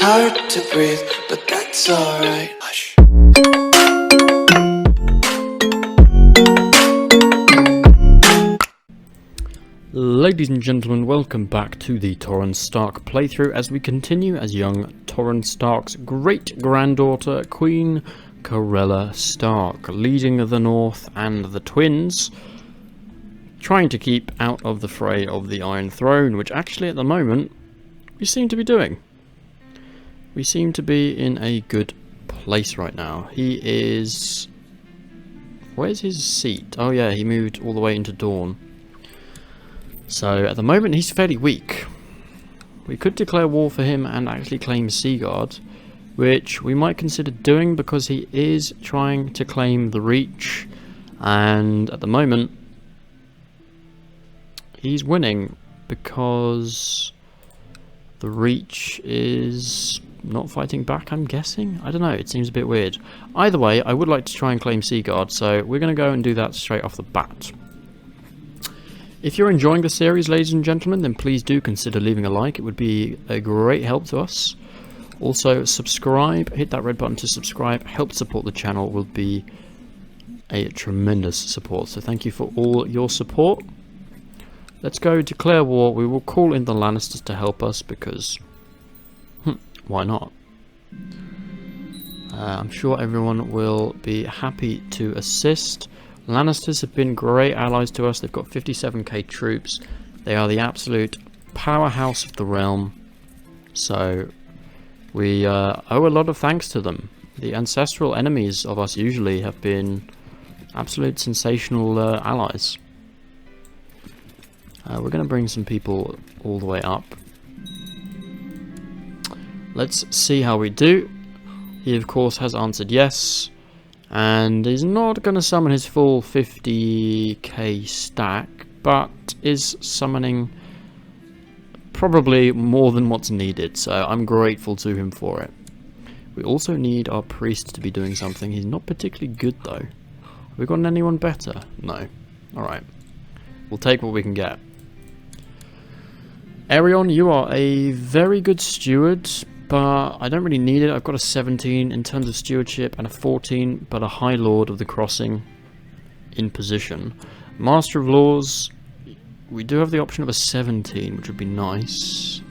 It's hard to breathe, but that's alright. Hush. Ladies and gentlemen, welcome back to the Torrhen Stark playthrough as we continue as young Torrhen Stark's great-granddaughter, Queen Corella Stark, leading the North and the twins, trying to keep out of the fray of the Iron Throne, which actually at the moment we seem to be doing. We seem to be in a good place right now. He is... where's his seat? Oh yeah, he moved all the way into Dawn. So at the moment he's fairly weak. We could declare war for him and actually claim Seaguard, which we might consider doing because he is trying to claim the Reach, and at the moment he's winning because the Reach is not fighting back, I'm guessing? I don't know, it seems a bit weird. Either way, I would like to try and claim Seaguard, so we're going to go and do that straight off the bat. If you're enjoying the series, ladies and gentlemen, then please do consider leaving a like. It would be a great help to us. Also, subscribe. Hit that red button to subscribe. Help support the channel will be a tremendous support. So thank you for all your support. Let's go declare war. We will call in the Lannisters to help us because... why not? I'm sure everyone will be happy to assist. Lannisters have been great allies to us. They've got 57k troops. They are the absolute powerhouse of the realm. So we owe a lot of thanks to them. The ancestral enemies of us usually have been absolute sensational allies. We're going to bring some people all the way up. Let's see how we do. He of course has answered yes. And he's not going to summon his full 50k stack, but is summoning probably more than what's needed, so I'm grateful to him for it. We also need our priest to be doing something. He's not particularly good though. Have we got anyone better? No. Alright. We'll take what we can get. Arion, you are a very good steward, but I don't really need it. I've got a 17 in terms of stewardship and a 14, but a High Lord of the Crossing in position. Master of Laws, we do have the option of a 17, which would be nice.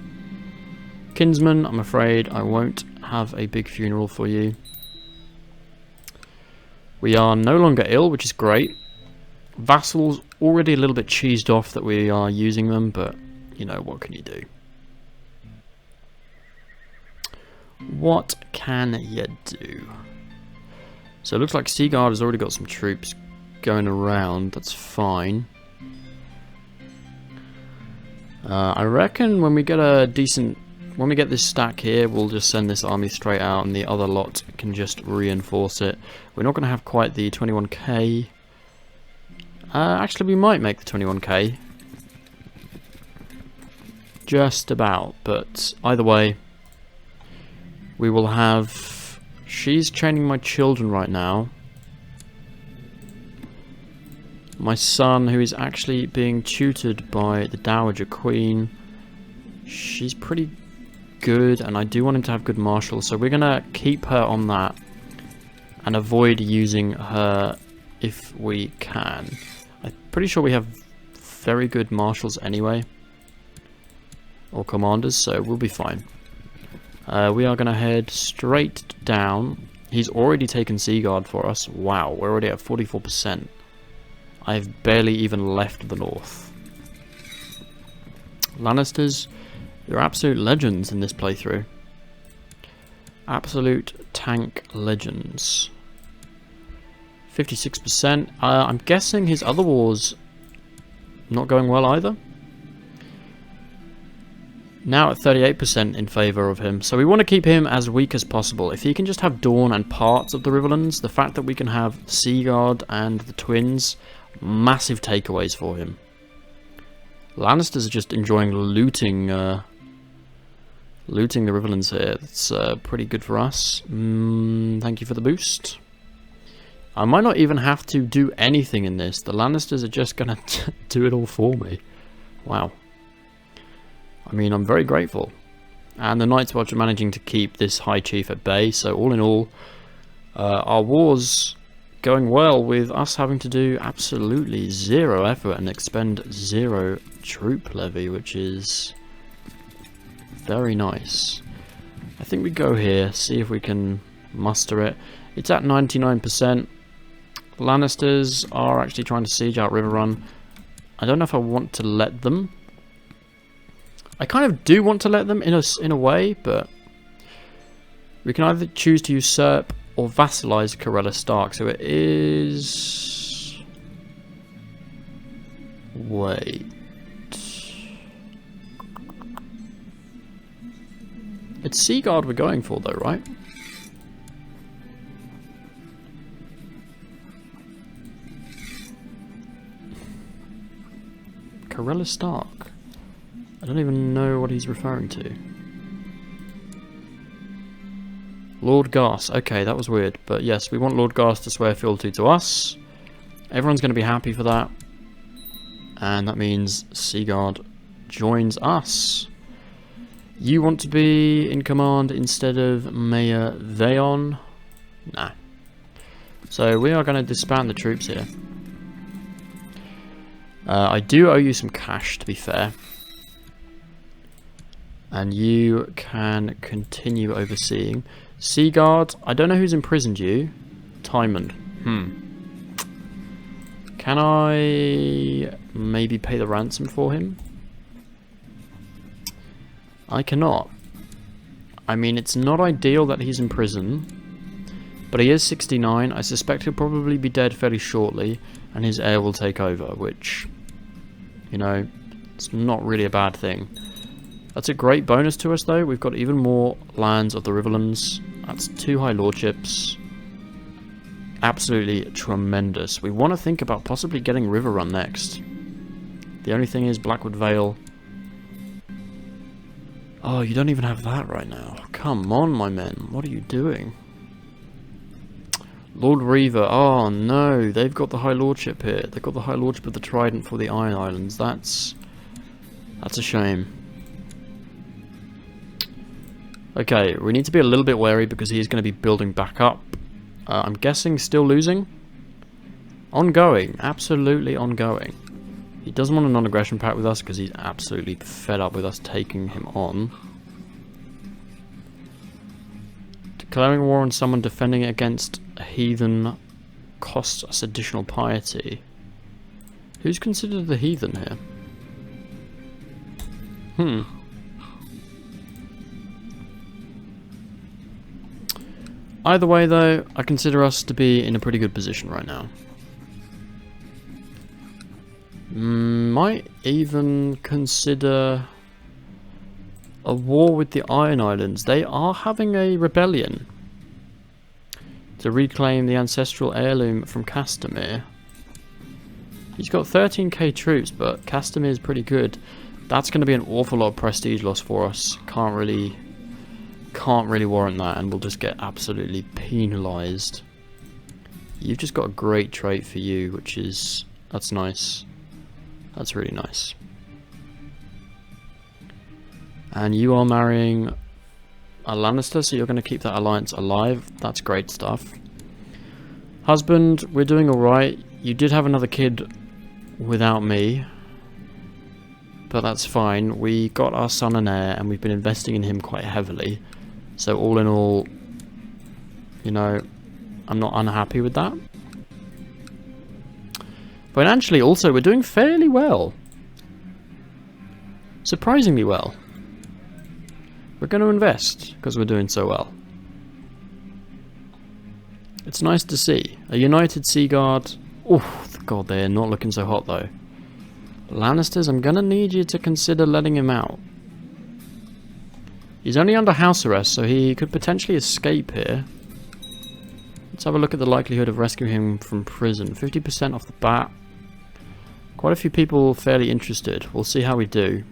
Kinsman, I'm afraid I won't have a big funeral for you. We are no longer ill, which is great. Vassals, already a little bit cheesed off that we are using them, but you know, what can you do? What can you do? So it looks like Seaguard has already got some troops going around. That's fine. I reckon when we get a decent... when we get this stack here, we'll just send this army straight out and the other lot can just reinforce it. We're not going to have quite the 21k. Actually, we might make the 21k. Just about, but either way... we will have... she's training my children right now. My son, who is actually being tutored by the Dowager Queen. She's pretty good, and I do want him to have good marshals, so we're going to keep her on that and avoid using her if we can. I'm pretty sure we have very good marshals anyway. Or commanders, so we'll be fine. We are going to head straight down. He's already taken Seaguard for us. Wow, we're already at 44%. I've barely even left the north. Lannisters, you're absolute legends in this playthrough. Absolute tank legends. 56%. I'm guessing his other wars not going well either. Now at 38% in favour of him, so we want to keep him as weak as possible. If he can just have Dawn and parts of the Riverlands, the fact that we can have Seaguard and the twins, massive takeaways for him. Lannisters are just enjoying looting the Riverlands here. That's pretty good for us. Thank you for the boost. I might not even have to do anything in this. The Lannisters are just going to do it all for me. Wow. I mean, I'm very grateful. And the Night's Watch are managing to keep this High Chief at bay. So all in all, our war's going well with us having to do absolutely zero effort and expend 0 troop levy, which is very nice. I think we go here, see if we can muster it. It's at 99%. Lannisters are actually trying to siege out Riverrun. I don't know if I want to let them. I kind of do want to let them in a way, but we can either choose to usurp or vassalize Corella Stark. So it is... Wait. It's Seaguard we're going for though, right? Corella Stark. I don't even know what he's referring to. Lord Garth. Okay, that was weird. But yes, we want Lord Garth to swear fealty to us. Everyone's going to be happy for that. And that means Seaguard joins us. You want to be in command instead of Mayor Veon? Nah. So we are going to disband the troops here. I do owe you some cash, to be fair. And you can continue overseeing. Seaguard, I don't know who's imprisoned you. Timon. Can I maybe pay the ransom for him? I cannot. I mean, it's not ideal that he's in prison, but he is 69. I suspect he'll probably be dead fairly shortly, and his heir will take over, which, you know, it's not really a bad thing. That's a great bonus to us, though. We've got even more lands of the Riverlands. That's 2 High Lordships. Absolutely tremendous. We want to think about possibly getting Riverrun next. The only thing is Blackwood Vale. Oh, you don't even have that right now. Come on, my men. What are you doing? Lord Reaver. Oh, no. They've got the High Lordship here. They've got the High Lordship of the Trident for the Iron Islands. That's a shame. Okay, we need to be a little bit wary because he's going to be building back up. I'm guessing still losing? Ongoing. Absolutely ongoing. He doesn't want a non-aggression pact with us because he's absolutely fed up with us taking him on. Declaring war on someone defending it against a heathen costs us additional piety. Who's considered the heathen here? Either way, though, I consider us to be in a pretty good position right now. Might even consider a war with the Iron Islands. They are having a rebellion to reclaim the ancestral heirloom from Castamere. He's got 13k troops, but Castamere is pretty good. That's going to be an awful lot of prestige loss for us. Can't really warrant that, and we'll just get absolutely penalised. You've just got a great trait for you, which is... that's nice. That's really nice. And you are marrying a Lannister, so you're going to keep that alliance alive. That's great stuff. Husband, we're doing alright. You did have another kid without me, but that's fine. We got our son and heir, and we've been investing in him quite heavily. So all in all, you know, I'm not unhappy with that. Financially also, we're doing fairly well. Surprisingly well. We're going to invest because we're doing so well. It's nice to see. A united Seaguard. Oh, God, they're not looking so hot though. Lannisters, I'm going to need you to consider letting him out. He's only under house arrest, so he could potentially escape here. Let's have a look at the likelihood of rescuing him from prison. 50% off the bat. Quite a few people fairly interested. We'll see how we do.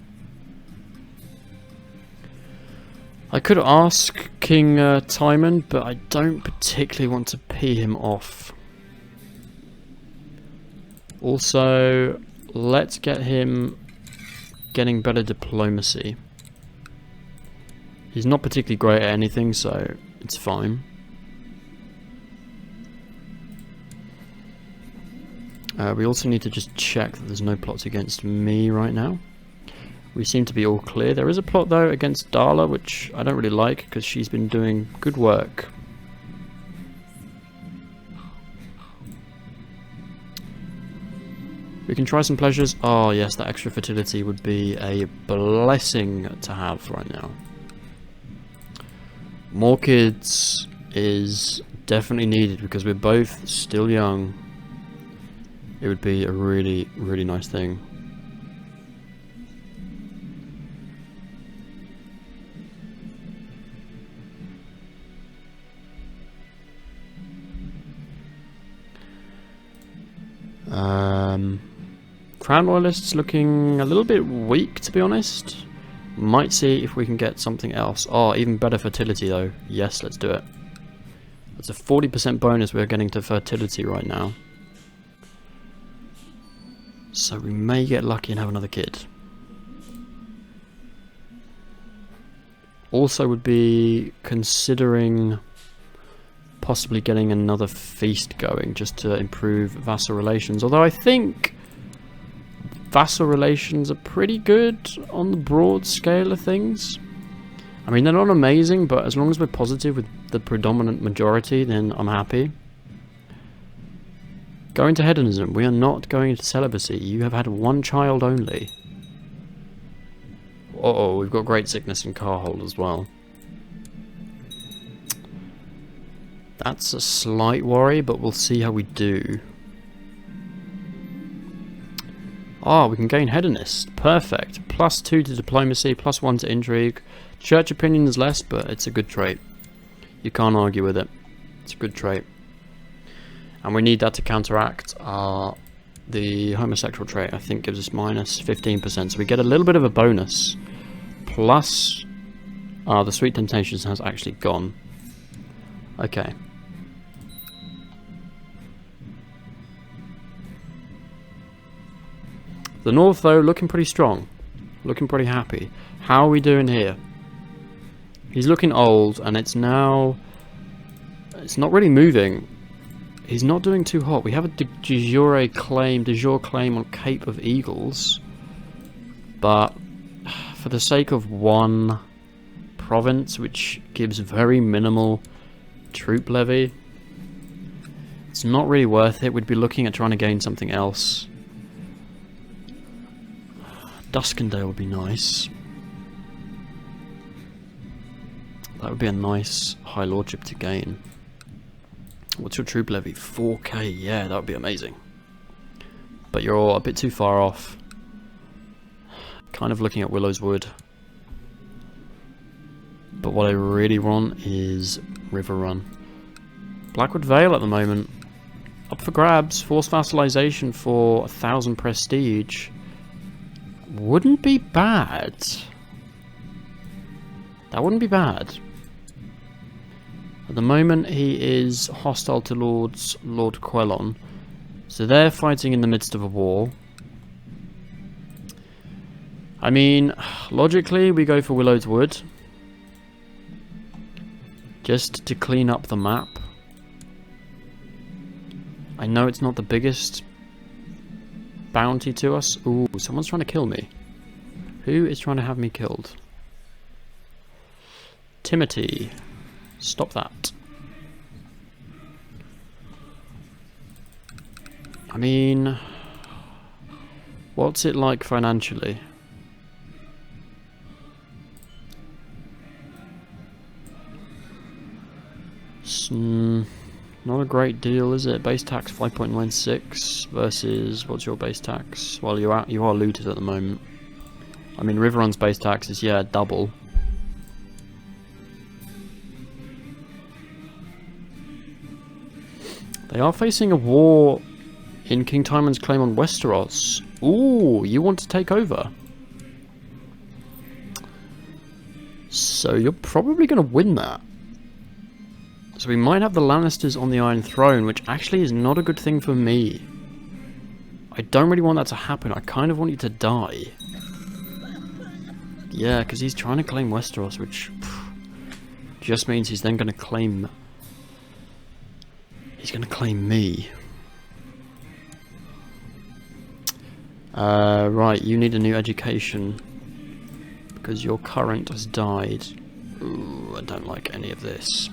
I could ask King Timon, but I don't particularly want to pee him off. Also, let's get him getting better diplomacy. He's not particularly great at anything, so it's fine. We also need to just check that there's no plots against me right now. We seem to be all clear. There is a plot though against Darla, which I don't really like because she's been doing good work. We can try some pleasures. Oh yes, that extra fertility would be a blessing to have right now. More kids is definitely needed because we're both still young. It would be a really, really nice thing. Crown Royalists looking a little bit weak, to be honest. Might see if we can get something else. Oh, even better fertility though. Yes, let's do it. That's a 40% bonus we're getting to fertility right now. So we may get lucky and have another kid. Also would be considering possibly getting another feast going just to improve vassal relations. Although I think vassal relations are pretty good on the broad scale of things. I mean, they're not amazing, but as long as we're positive with the predominant majority, then I'm happy. Going to hedonism. We are not going into celibacy. You have had one child only. Uh-oh, we've got great sickness and Carhold as well. That's a slight worry, but we'll see how we do. Ah, we can gain hedonist. Perfect. +2 to diplomacy, +1 to intrigue. Church opinion is less, but it's a good trait. You can't argue with it. It's a good trait. And we need that to counteract the homosexual trait. I think gives us -15%. So we get a little bit of a bonus. Plus, the Sweet Temptations has actually gone. Okay. The North, though, looking pretty strong. Looking pretty happy. How are we doing here? He's looking old, and it's now... It's not really moving. He's not doing too hot. We have a de jure claim on Cape of Eagles. But for the sake of one province, which gives very minimal troop levy, it's not really worth it. We'd be looking at trying to gain something else. Duskendale would be nice. That would be a nice High Lordship to gain. What's your troop levy? 4k, yeah, that would be amazing. But you're all a bit too far off. Kind of looking at Willow's Wood. But what I really want is River Run. Blackwood Vale at the moment. Up for grabs. Forced vassalization for 1,000 prestige. Wouldn't be bad. That wouldn't be bad. At the moment he is hostile to Lord Quellon. So they're fighting in the midst of a war. I mean, logically we go for Willow's Wood. Just to clean up the map. I know it's not the biggest bounty to us. Ooh, someone's trying to kill me. Who is trying to have me killed? Timothy. Stop that. I mean, what's it like financially? Not a great deal, is it? Base tax 5.96 versus what's your base tax? Well, you are looted at the moment. I mean, Riverrun's base tax is double. They are facing a war in King Timon's claim on Westeros. Ooh, you want to take over? So you're probably going to win that. So we might have the Lannisters on the Iron Throne, which actually is not a good thing for me. I don't really want that to happen. I kind of want you to die. Yeah, because he's trying to claim Westeros, which... Phew, Just means he's then going to claim... He's going to claim me. Right, you need a new education. Because your current has died. Ooh, I don't like any of this.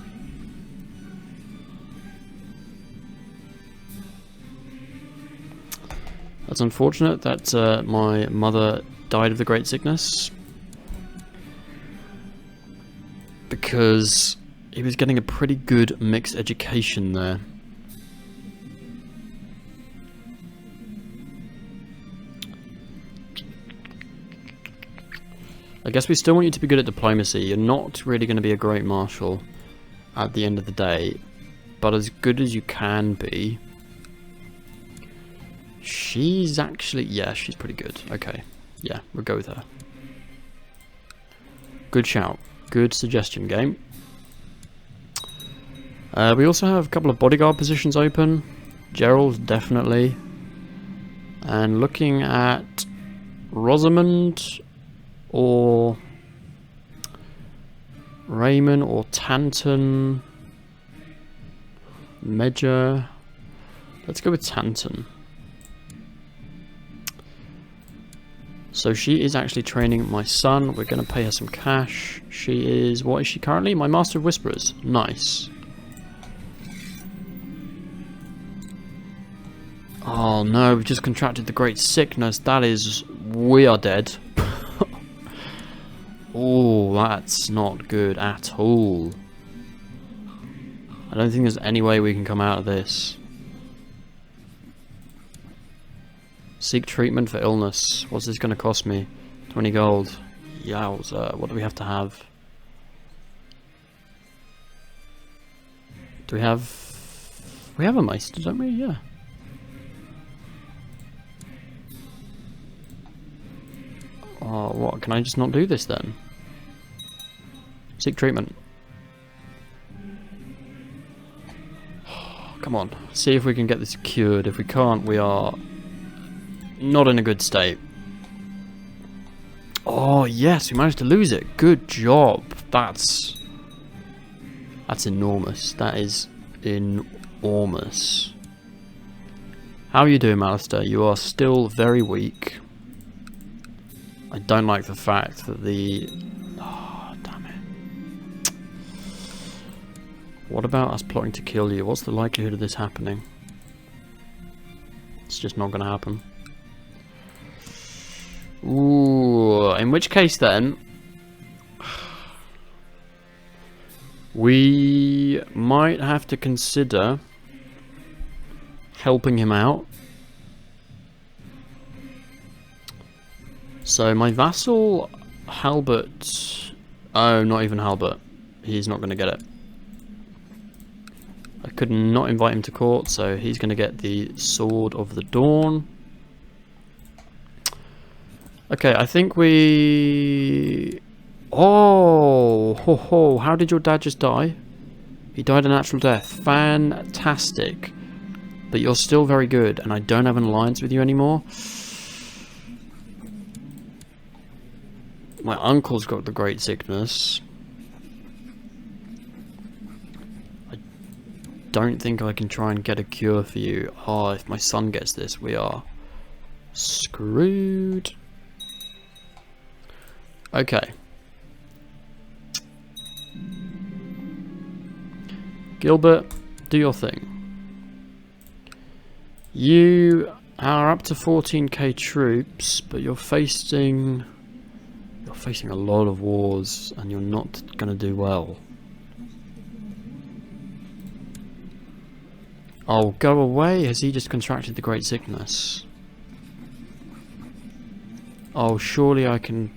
That's unfortunate that my mother died of the Great Sickness. Because he was getting a pretty good mixed education there. I guess we still want you to be good at diplomacy. You're not really going to be a great marshal at the end of the day. But as good as you can be... She's actually... Yeah, she's pretty good. Okay. Yeah, we'll go with her. Good shout. Good suggestion, game. We also have a couple of bodyguard positions open. Gerald, definitely. And looking at Rosamund or Raymond or Tanton. Medja. Let's go with Tanton. So she is actually training my son. We're going to pay her some cash. She is... What is she currently? My Master of Whisperers. Nice. Oh no, we've just contracted the Great Sickness. That is... We are dead. Oh, that's not good at all. I don't think there's any way we can come out of this. Seek treatment for illness. What's this going to cost me? 20 gold. Yowza. What do we have to have? Do we have... We have a Maester, don't we? Yeah. Oh, what? Can I just not do this then? Seek treatment. Come on. See if we can get this cured. If we can't, we are... not in a good state. Oh yes, we managed to lose it. Good job. That's enormous. That is enormous. How are you doing, Alistair? You are still very weak. I don't like the fact that the... Oh, damn it. What about us plotting to kill you? What's the likelihood of this happening? It's just not going to happen. Ooh, in which case then, we might have to consider helping him out. So my vassal, Halbert, oh, not even Halbert, he's not going to get it. I could not invite him to court, so he's going to get the Sword of the Dawn. Okay, I think we... Oh, ho ho, how did your dad just die? He died a natural death. Fantastic. But you're still very good, and I don't have an alliance with you anymore. My uncle's got the Great Sickness. I don't think I can try and get a cure for you. Oh, if my son gets this, we are screwed. Okay. Gilbert, do your thing. You are up to 14k troops, but you're facing a lot of wars, and you're not going to do well. Oh, go away! Has he just contracted the Great Sickness? Oh, surely I can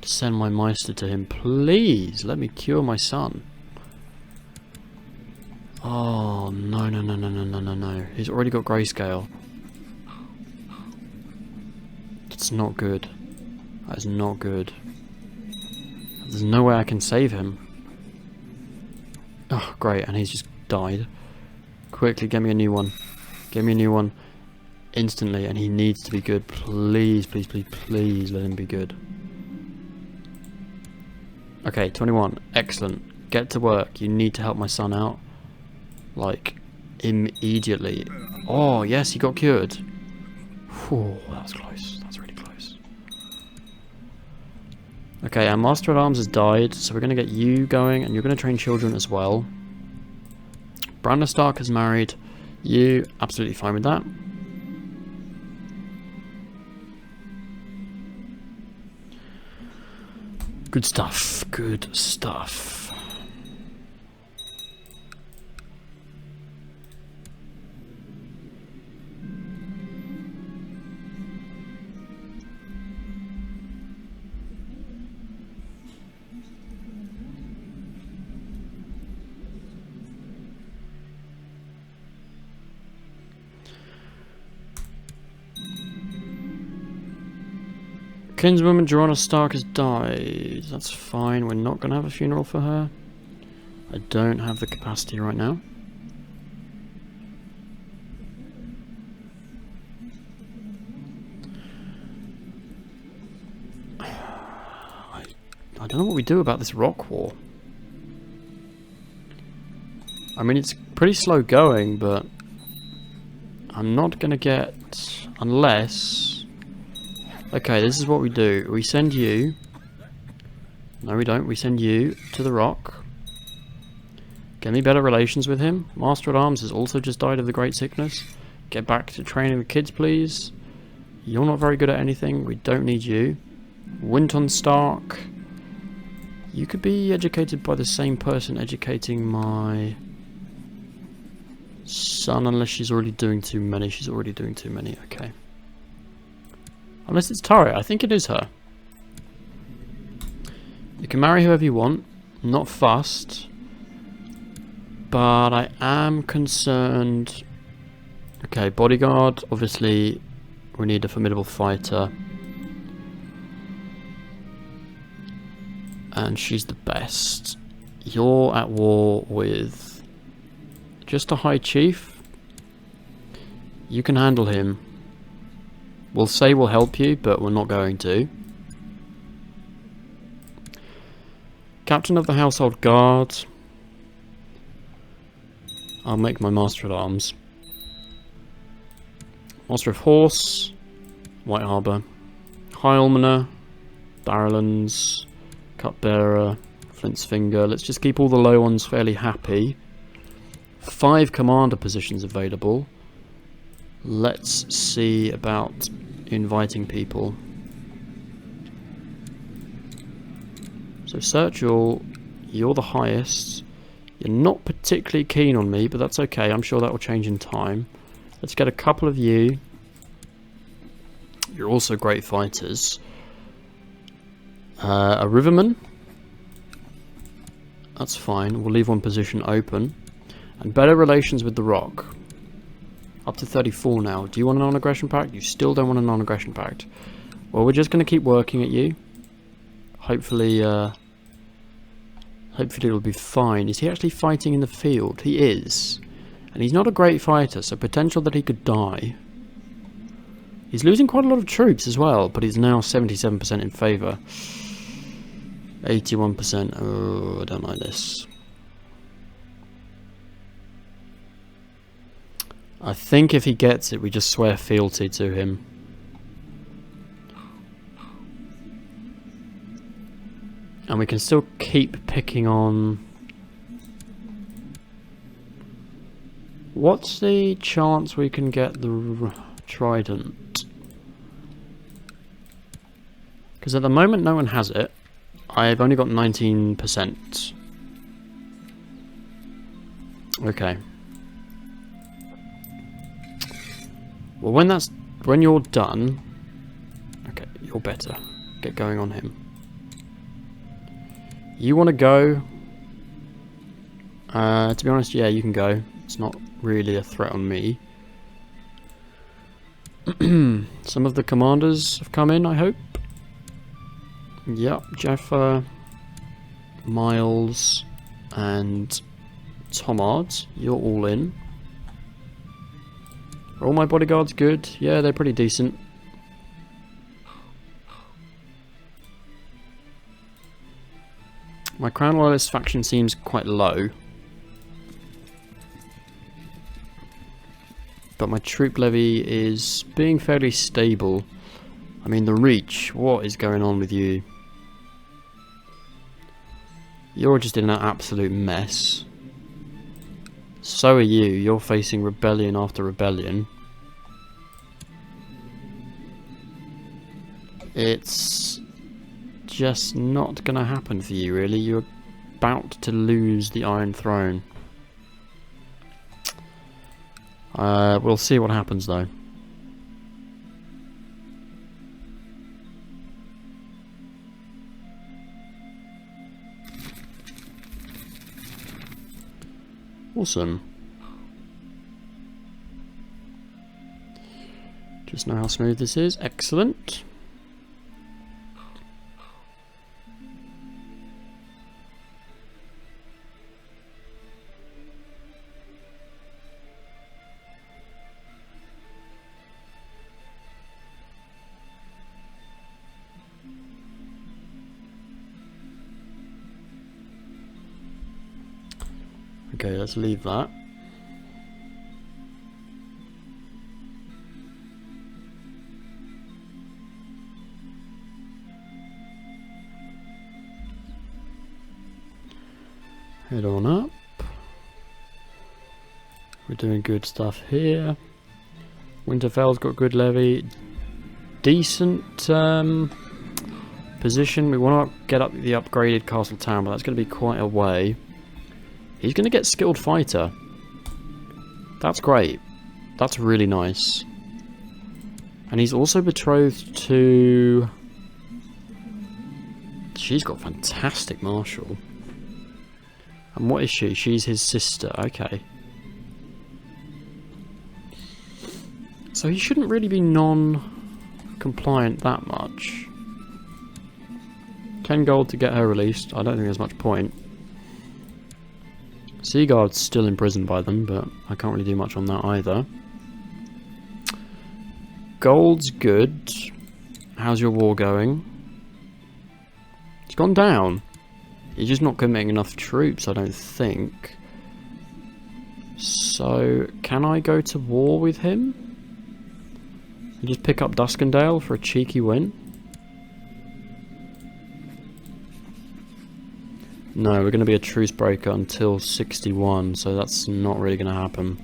send my Maester to him. Please, let me cure my son. Oh, no, no, no, no, no, no, no, no. He's already got grayscale. It's not good. That is not good. There's no way I can save him. Oh, great, and he's just died. Quickly, get me a new one. Get me a new one. Instantly, and he needs to be good. Please, please, please, please let him be good. Okay, 21. Excellent. Get to work. You need to help my son out. Like, immediately. Oh, yes, he got cured. Whew, that was close. That's really close. Okay, our Master at Arms has died, so we're going to get you going, and you're going to train children as well. Brandon Stark has married. You, absolutely fine with that. Good stuff. Good stuff. Kinswoman Jorah Stark has died. That's fine. We're not going to have a funeral for her. I don't have the capacity right now. I don't know what we do about this rock war. I mean, it's pretty slow going, but I'm not going to get... Unless... Okay, this is what we do. We send you... No, we don't. We send you to the rock. Get me better relations with him. Master at Arms has also just died of the Great Sickness. Get back to training the kids, please. You're not very good at anything. We don't need you. Winton Stark. You could be educated by the same person educating my son, unless she's already doing too many. She's already doing too many. Okay. Unless it's Tara. I think it is her. You can marry whoever you want. Not fussed. But I am concerned... Okay, bodyguard. Obviously, we need a formidable fighter. And she's the best. You're at war with... just a High Chief. You can handle him. We'll say we'll help you, but we're not going to. Captain of the Household Guard. I'll make my Master at Arms. Master of Horse. White Harbour. High Almoner. Barrowlands. Cupbearer. Flint's Finger. Let's just keep all the low ones fairly happy. 5 commander positions available. Let's see about inviting people. So search all. You're the highest. You're not particularly keen on me, but that's okay. I'm sure that will change in time. Let's get a couple of you. You're also great fighters. A Riverman. That's fine. We'll leave one position open. And better relations with the Rock. Up to 34 now. Do you want a non-aggression pact? You still don't want a non-aggression pact. Well, we're just going to keep working at you. Hopefully, hopefully it'll be fine. Is he actually fighting in the field? He is. And he's not a great fighter, so potential that he could die. He's losing quite a lot of troops as well, but he's now 77% in favour. 81%. Oh, I don't like this. I think if he gets it, we just swear fealty to him. And we can still keep picking on... What's the chance we can get the trident? Because at the moment no one has it. I've only got 19%. Okay. Well, when you're done... Okay, you're better. Get going on him. You want to go? To be honest, yeah, you can go. It's not really a threat on me. Some of the commanders have come in, I hope. Yep, Jaffa, Miles, and Tomard. You're all in. Are all my bodyguards good? Yeah, they're pretty decent. My Crown Loyalist faction seems quite low. But my troop levy is being fairly stable. I mean, the Reach, what is going on with you? You're just in an absolute mess. So are you. You're facing rebellion after rebellion. It's just not going to happen for you, really. You're about to lose the Iron Throne. We'll see what happens, though. Awesome. Just know how smooth this is. Excellent. Okay, let's leave that. Head on up. We're doing good stuff here. Winterfell's got good levy. Decent position. We want to get up the upgraded castle town, but that's going to be quite a way. He's going to get skilled fighter. That's great. That's really nice. And he's also betrothed to... She's got fantastic martial. And what is she? She's his sister. Okay. So he shouldn't really be non-compliant that much. 10 gold to get her released. I don't think there's much point. Seaguard's still imprisoned by them, but I can't really do much on that either. Gold's good. How's your war going? It's gone down. He's just not committing enough troops, I don't think. So, can I go to war with him? And just pick up Duskendale for a cheeky win? No, we're going to be a truce breaker until 61, so that's not really going to happen.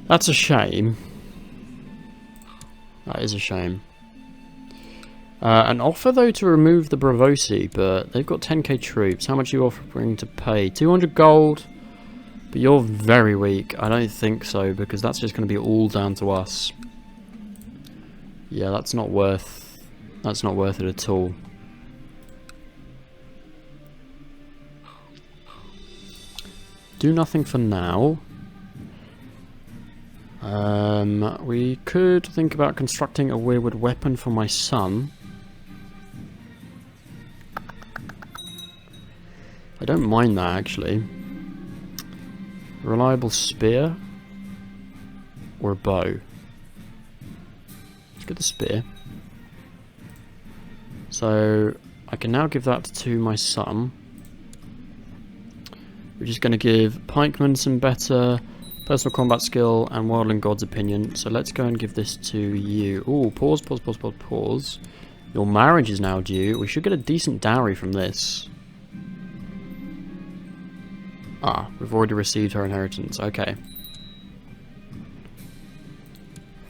That's a shame. That is a shame. An offer, though, to remove the Bravosi, but they've got 10k troops. How much are you offering to pay? 200 gold? But you're very weak. I don't think so, because that's just going to be all down to us. Yeah, that's not worth it at all. Do nothing for now. We could think about constructing a wayward weapon for my son. I don't mind that, actually. A reliable spear or a bow. Let's get the spear. So I can now give that to my son. We're just going to give Pikeman some better personal combat skill and Wildling God's opinion. So let's go and give this to you. Ooh, pause. Your marriage is now due. We should get a decent dowry from this. Ah, we've already received her inheritance. Okay.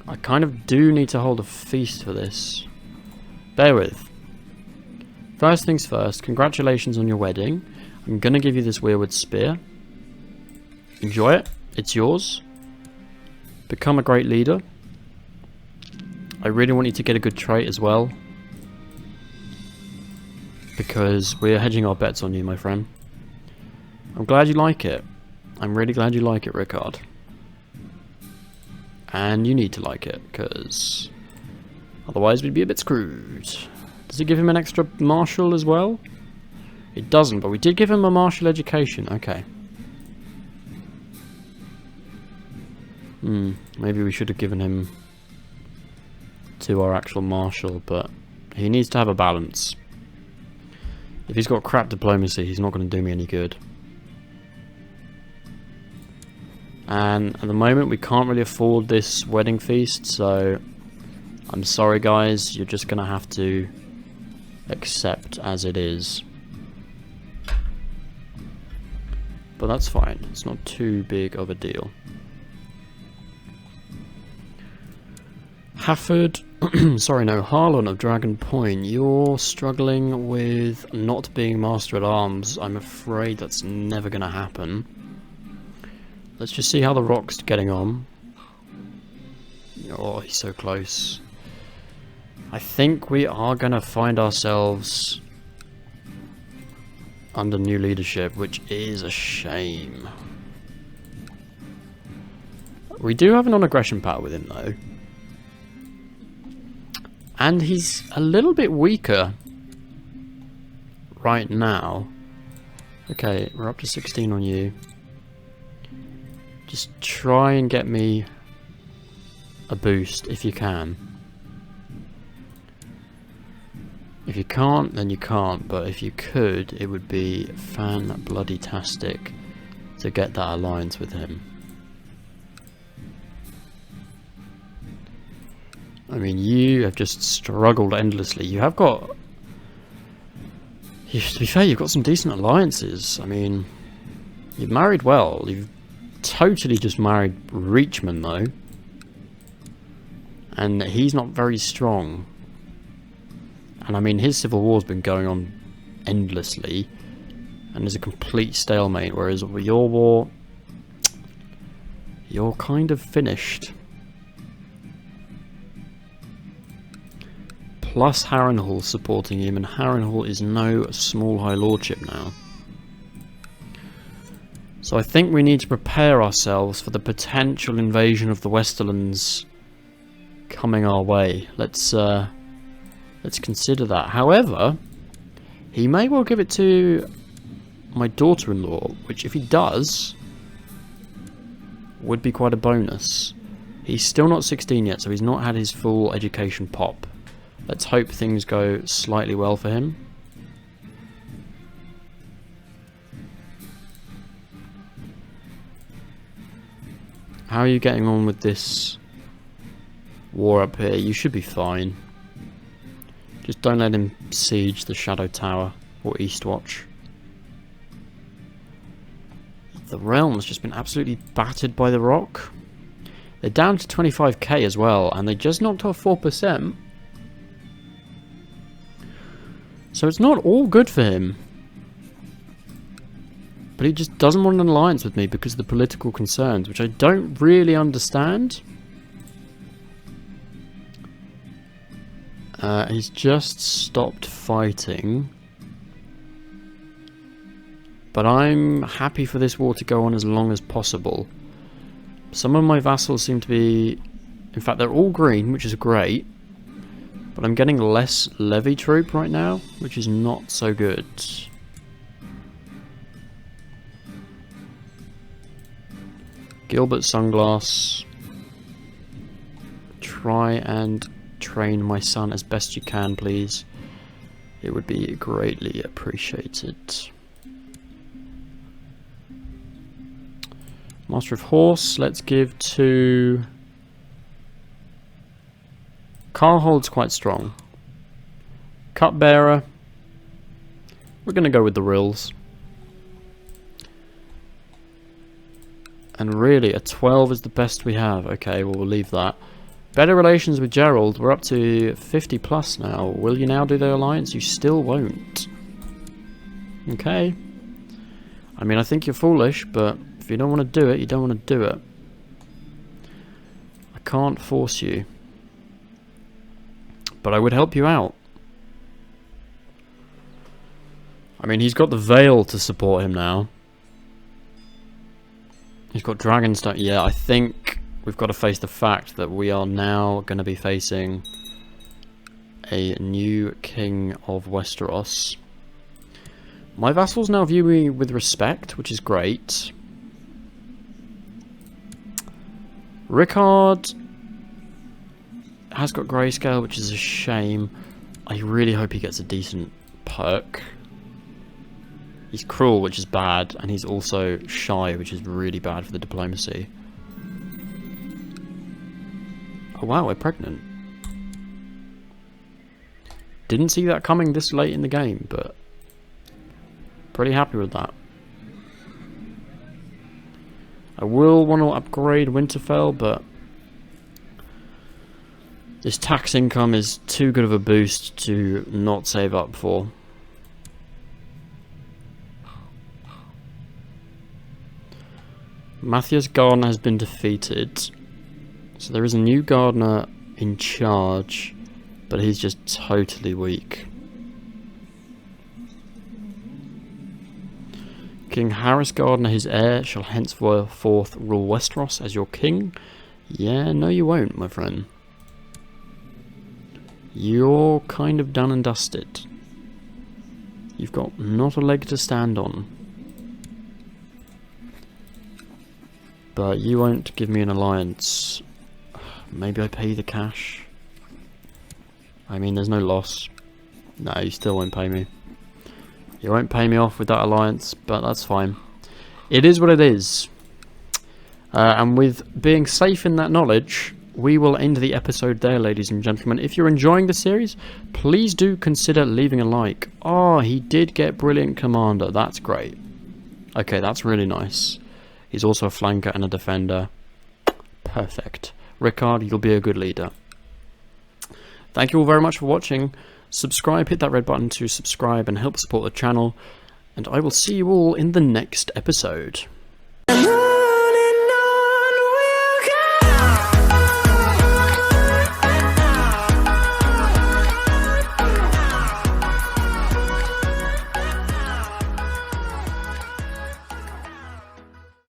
I kind of do need to hold a feast for this. Bear with. First things first, congratulations on your wedding. I'm going to give you this Weirwood Spear. Enjoy it. It's yours. Become a great leader. I really want you to get a good trait as well. Because we're hedging our bets on you, my friend. I'm glad you like it. I'm really glad you like it, Rickard. And you need to like it, because otherwise we'd be a bit screwed. Does it give him an extra martial as well? It doesn't, but we did give him a martial education. Okay. Maybe we should have given him to our actual martial, but he needs to have a balance. If he's got crap diplomacy, he's not going to do me any good. And at the moment, we can't really afford this wedding feast, so I'm sorry guys, you're just going to have to accept as it is. But that's fine, it's not too big of a deal. Hafford, sorry no, Harlan of Dragon Point, you're struggling with not being Master at Arms. I'm afraid that's never going to happen. Let's just see how the Rock's getting on. Oh, he's so close. I think we are going to find ourselves under new leadership, which is a shame. We do have a non-aggression power with him, though. And he's a little bit weaker right now. Okay, we're up to 16 on you. Just try and get me a boost if you can. If you can't, then you can't, but if you could, it would be fan-bloody-tastic to get that alliance with him. I mean, you have just struggled endlessly. You have got... to be fair, you've got some decent alliances. I mean, you've married well. You've totally just married Reachman, though. And he's not very strong. And I mean, his civil war's been going on endlessly. And there's a complete stalemate. Whereas with your war, you're kind of finished. Plus Harrenhal supporting him. And Harrenhal is no small High Lordship now. So I think we need to prepare ourselves for the potential invasion of the Westerlands coming our way. Let's consider that. However, he may well give it to my daughter-in-law, which if he does, would be quite a bonus. He's still not 16 yet, so he's not had his full education pop. Let's hope things go slightly well for him. How are you getting on with this war up here? You should be fine. Just don't let him siege the Shadow Tower or Eastwatch. The realm's just been absolutely battered by the Rock. They're down to 25k as well, and they just knocked off 4%. So it's not all good for him. But he just doesn't want an alliance with me because of the political concerns, which I don't really understand. He's just stopped fighting. But I'm happy for this war to go on as long as possible. Some of my vassals seem to be... In fact, they're all green, which is great. But I'm getting less levy troop right now, which is not so good. Gilbert Sunglass. Try and train my son as best you can, please. It would be greatly appreciated. Master of Horse, let's give to... Carlhold's quite strong. Cupbearer. We're going to go with the Rills. And really, a 12 is the best we have. Okay, well, we'll leave that. Better relations with Gerald. We're up to 50 plus now. Will you now do the alliance? You still won't. Okay. I mean, I think you're foolish, but if you don't want to do it, you don't want to do it. I can't force you. But I would help you out. I mean, he's got the Veil to support him now. He's got Dragonstone. Yeah, I think we've got to face the fact that we are now going to be facing a new King of Westeros. My vassals now view me with respect, which is great. Rickard has got grayscale, which is a shame. I really hope he gets a decent perk. He's cruel, which is bad, and he's also shy, which is really bad for the diplomacy. Oh wow, we're pregnant. Didn't see that coming this late in the game, but pretty happy with that. I will want to upgrade Winterfell, but this tax income is too good of a boost to not save up for. Matthias Gardner has been defeated, so there is a new Gardener in charge, but he's just totally weak. King Harris Gardner, his heir, shall henceforth rule Westeros as your king. Yeah, no you won't, my friend. You're kind of done and dusted. You've got not a leg to stand on. But you won't give me an alliance. Maybe I pay the cash. I mean, there's no loss. No, you still won't pay me. You won't pay me off with that alliance, but that's fine. It is what it is. And with being safe in that knowledge, we will end the episode there, ladies and gentlemen. If you're enjoying the series, please do consider leaving a like. Oh, he did get Brilliant Commander. That's great. Okay, that's really nice. He's also a flanker and a defender. Perfect. Rickard, you'll be a good leader. Thank you all very much for watching. Subscribe, hit that red button to subscribe and help support the channel. And I will see you all in the next episode.